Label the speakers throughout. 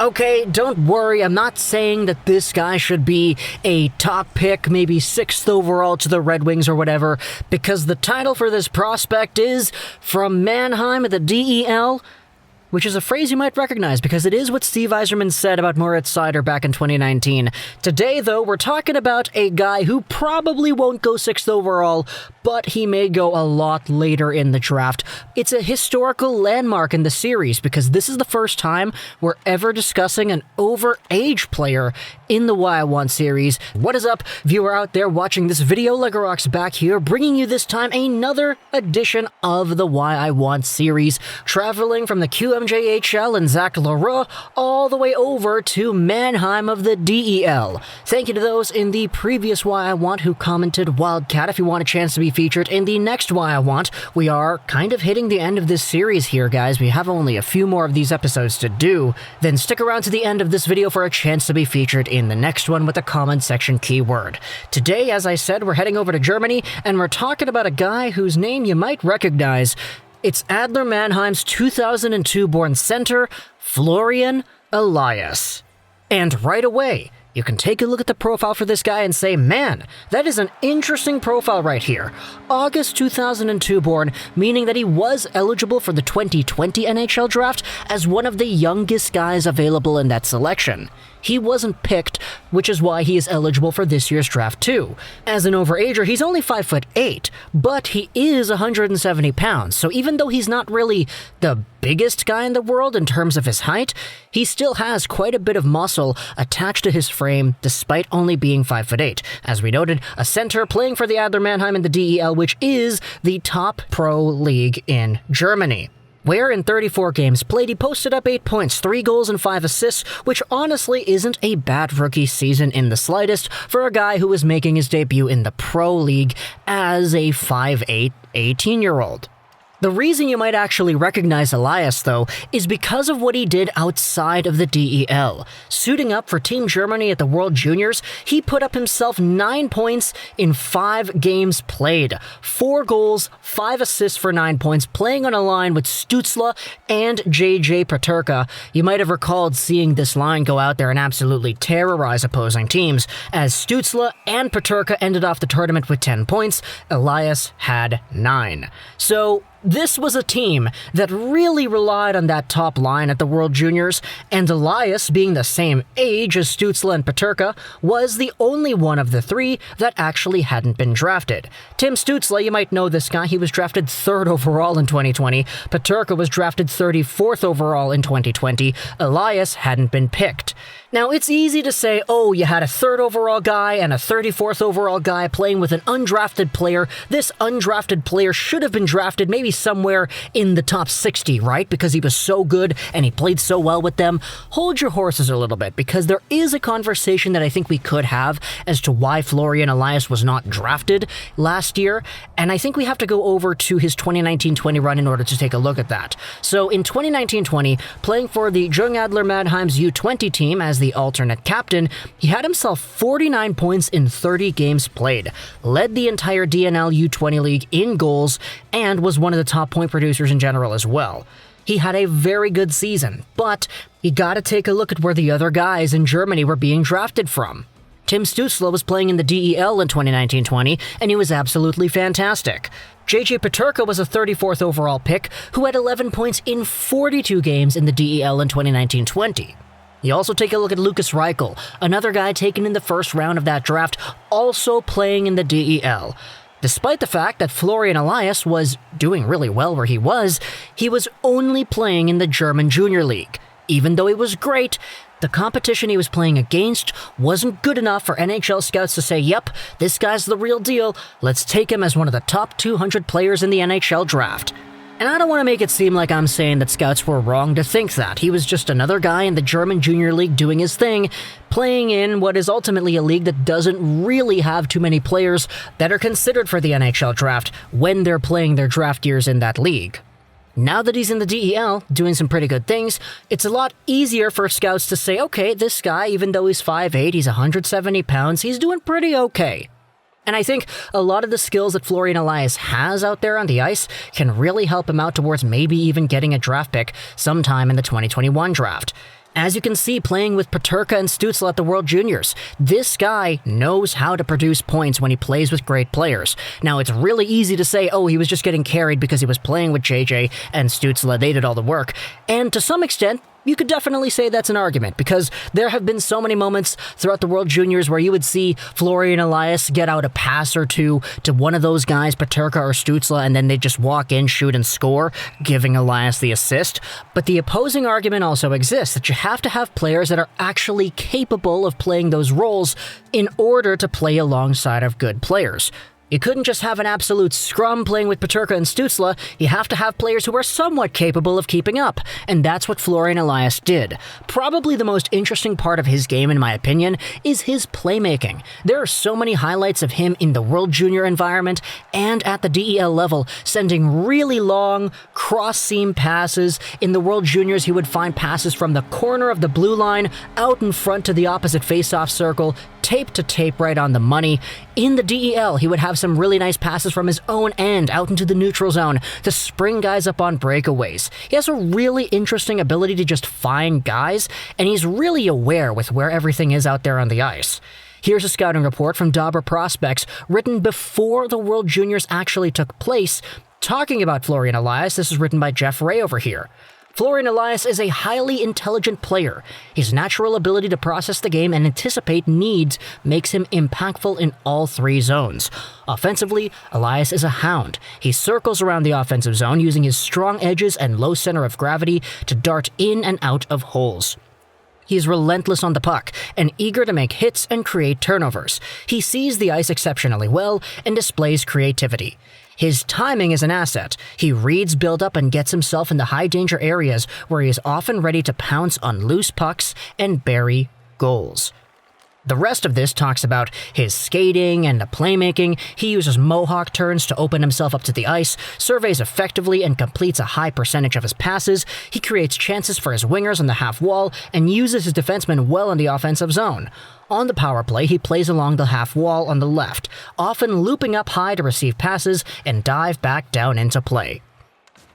Speaker 1: Okay, don't worry, I'm not saying that this guy should be a top pick, maybe 6th overall to the Red Wings or whatever, because the title for this prospect is From Mannheim at the DEL, which is a phrase you might recognize because it is what Steve Yzerman said about Moritz Seider back in 2019. Today, though, we're talking about a guy who probably won't go 6th overall, but he may go a lot later in the draft. It's a historical landmark in the series because this is the first time we're ever discussing an overage player in the Why I Want series. What is up, viewer out there watching this video? Legarock's back here, bringing you this time another edition of the Why I Want series, traveling from the QMJHL and Zach Leroux all the way over to Mannheim of the DEL. Thank you to those in the previous Why I Want who commented Wildcat. If you want a chance to be featured in the next Why I Want, we are kind of hitting the end of this series here, guys. We have only a few more of these episodes to do. Then stick around to the end of this video for a chance to be featured in the next one with a comment section keyword. Today, as I said, we're heading over to Germany, and we're talking about a guy whose name you might recognize. It's Adler Mannheim's 2002-born center, Florian Elias. And right away, you can take a look at the profile for this guy and say, man, that is an interesting profile right here. August 2002 born, meaning that he was eligible for the 2020 NHL draft as one of the youngest guys available in that selection. He wasn't picked, which is why he is eligible for this year's draft too. As an overager, he's only 5'8", but he is 170 pounds, so even though he's not really the biggest guy in the world in terms of his height, he still has quite a bit of muscle attached to his frame despite only being 5'8". As we noted, a center playing for the Adler Mannheim in the DEL, which is the top pro league in Germany, where in 34 games played, he posted up 8 points, 3 goals and 5 assists, which honestly isn't a bad rookie season in the slightest for a guy who was making his debut in the pro league as a 5'8", 18-year-old. The reason you might actually recognize Elias, though, is because of what he did outside of the DEL. Suiting up for Team Germany at the World Juniors, he put up himself 9 points in 5 games played. 4 goals, 5 assists for 9 points, playing on a line with Stutzle and JJ Peterka. You might have recalled seeing this line go out there and absolutely terrorize opposing teams. As Stutzle and Peterka ended off the tournament with 10 points, Elias had 9. So this was a team that really relied on that top line at the World Juniors, and Elias, being the same age as Stutzle and Peterka, was the only one of the 3 that actually hadn't been drafted. Tim Stutzle, you might know this guy, he was drafted 3rd overall in 2020. Peterka was drafted 34th overall in 2020. Elias hadn't been picked. Now, it's easy to say, oh, you had a 3rd overall guy and a 34th overall guy playing with an undrafted player. This undrafted player should have been drafted maybe somewhere in the top 60, right? Because he was so good and he played so well with them. Hold your horses a little bit, because there is a conversation that I think we could have as to why Florian Elias was not drafted last year, and I think we have to go over to his 2019-20 run in order to take a look at that. So in 2019-20, playing for the Jung Adler Mannheim's U20 team as the alternate captain, he had himself 49 points in 30 games played, led the entire DNL U20 league in goals, and was one of the top point producers in general as well. He had a very good season, but you gotta take a look at where the other guys in Germany were being drafted from. Tim Stutzle was playing in the DEL in 2019-20, and he was absolutely fantastic. JJ Peterka was a 34th overall pick who had 11 points in 42 games in the DEL in 2019-20. You also take a look at Lukas Reichel, another guy taken in the first round of that draft, also playing in the DEL. Despite the fact that Florian Elias was doing really well where he was only playing in the German Junior League. Even though he was great, the competition he was playing against wasn't good enough for NHL scouts to say, yep, this guy's the real deal, let's take him as one of the top 200 players in the NHL draft. And I don't want to make it seem like I'm saying that scouts were wrong to think that. He was just another guy in the German Junior League doing his thing, playing in what is ultimately a league that doesn't really have too many players that are considered for the NHL draft when they're playing their draft years in that league. Now that he's in the DEL, doing some pretty good things, it's a lot easier for scouts to say, okay, this guy, even though he's 5'8", he's 170 pounds, he's doing pretty okay. And I think a lot of the skills that Florian Elias has out there on the ice can really help him out towards maybe even getting a draft pick sometime in the 2021 draft. As you can see playing with Peterka and Stutzle at the World Juniors, this guy knows how to produce points when he plays with great players. Now, it's really easy to say, oh, he was just getting carried because he was playing with JJ and Stutzle, they did all the work. And to some extent, you could definitely say that's an argument, because there have been so many moments throughout the World Juniors where you would see Florian Elias get out a pass or two to one of those guys, Peterka or Stutzle, and then they just walk in, shoot, and score, giving Elias the assist. But the opposing argument also exists, that you have to have players that are actually capable of playing those roles in order to play alongside of good players. You couldn't just have an absolute scrum playing with Peterka and Stutzle, you have to have players who are somewhat capable of keeping up, and that's what Florian Elias did. Probably the most interesting part of his game, in my opinion, is his playmaking. There are so many highlights of him in the World Junior environment and at the DEL level, sending really long, cross-seam passes. In the World Juniors, he would find passes from the corner of the blue line, out in front to the opposite face-off circle, tape to tape right on the money. In the DEL, he would have some really nice passes from his own end out into the neutral zone to spring guys up on breakaways. He has a really interesting ability to just find guys, and he's really aware with where everything is out there on the ice. Here's a scouting report from Dobber Prospects, written before the World Juniors actually took place, talking about Florian Elias. This is written by Jeff Ray over here. Florian Elias is a highly intelligent player. His natural ability to process the game and anticipate needs makes him impactful in all three zones. Offensively, Elias is a hound. He circles around the offensive zone using his strong edges and low center of gravity to dart in and out of holes. He is relentless on the puck and eager to make hits and create turnovers. He sees the ice exceptionally well and displays creativity. His timing is an asset. He reads build-up and gets himself in the high-danger areas where he is often ready to pounce on loose pucks and bury goals. The rest of this talks about his skating and the playmaking. He uses mohawk turns to open himself up to the ice, surveys effectively and completes a high percentage of his passes. He creates chances for his wingers on the half wall and uses his defensemen well in the offensive zone. On the power play, he plays along the half wall on the left, often looping up high to receive passes and dive back down into play.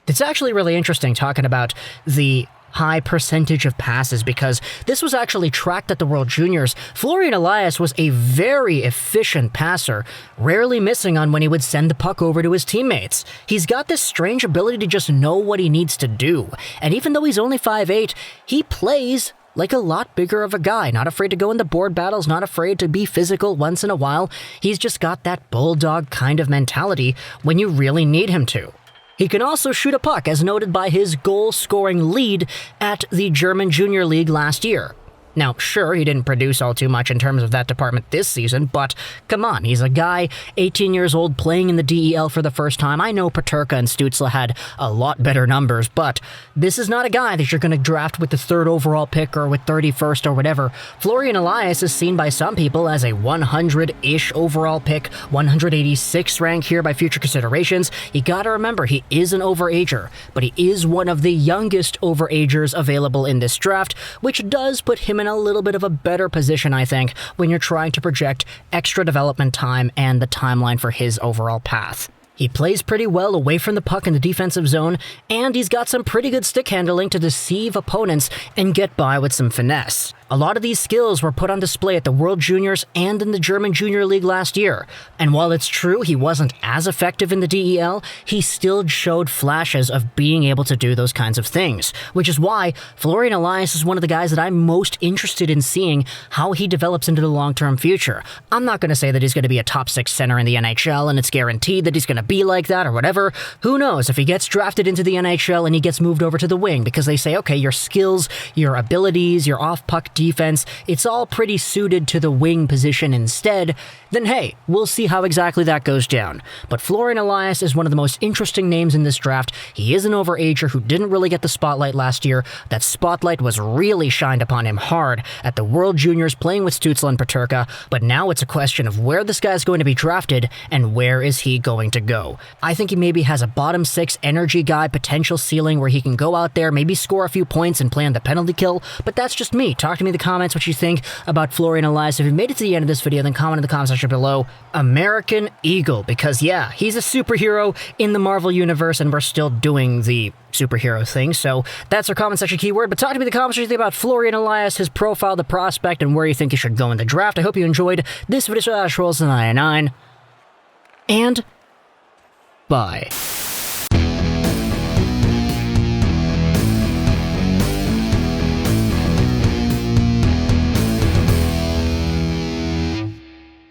Speaker 1: It's actually really interesting talking about the high percentage of passes, because this was actually tracked at the World Juniors. Florian Elias was a very efficient passer, rarely missing on when he would send the puck over to his teammates. He's got this strange ability to just know what he needs to do, and even though he's only 5'8", he plays like a lot bigger of a guy, not afraid to go in the board battles, not afraid to be physical once in a while. He's just got that bulldog kind of mentality when you really need him to. He can also shoot a puck, as noted by his goal-scoring lead at the German Junior League last year. Now, sure, he didn't produce all too much in terms of that department this season, but come on, he's a guy, 18 years old, playing in the DEL for the first time. I know Peterka and Stutzle had a lot better numbers, but this is not a guy that you're going to draft with the 3rd overall pick or with 31st or whatever. Florian Elias is seen by some people as a 100-ish overall pick, 186 rank here by future considerations. You gotta remember, he is an overager, but he is one of the youngest overagers available in this draft, which does put him in a little bit of a better position, I think, when you're trying to project extra development time and the timeline for his overall path. He plays pretty well away from the puck in the defensive zone, and he's got some pretty good stick handling to deceive opponents and get by with some finesse. A lot of these skills were put on display at the World Juniors and in the German Junior League last year, and while it's true he wasn't as effective in the DEL, he still showed flashes of being able to do those kinds of things, which is why Florian Elias is one of the guys that I'm most interested in seeing how he develops into the long-term future. I'm not going to say that he's going to be a top 6 center in the NHL and it's guaranteed that he's going to be like that or whatever. Who knows if he gets drafted into the NHL and he gets moved over to the wing because they say, okay, your skills, your abilities, your off-puck defense, it's all pretty suited to the wing position instead, then hey, we'll see how exactly that goes down. But Florian Elias is one of the most interesting names in this draft. He is an overager who didn't really get the spotlight last year. That spotlight was really shined upon him hard at the World Juniors playing with Stutzle and Peterka, but now it's a question of where this guy's going to be drafted and where is he going to go. go. I think he maybe has a bottom 6 energy guy potential ceiling where he can go out there, maybe score a few points and play on the penalty kill, but that's just me. Talk to me in the comments what you think about Florian Elias. If you made it to the end of this video, then comment in the comment section below, American Eagle, because yeah, he's a superhero in the Marvel Universe, and we're still doing the superhero thing, so that's our comment section keyword. But talk to me in the comments what you think about Florian Elias, his profile, the prospect, and where you think he should go in the draft. I hope you enjoyed this video. Rosen 99, and bye.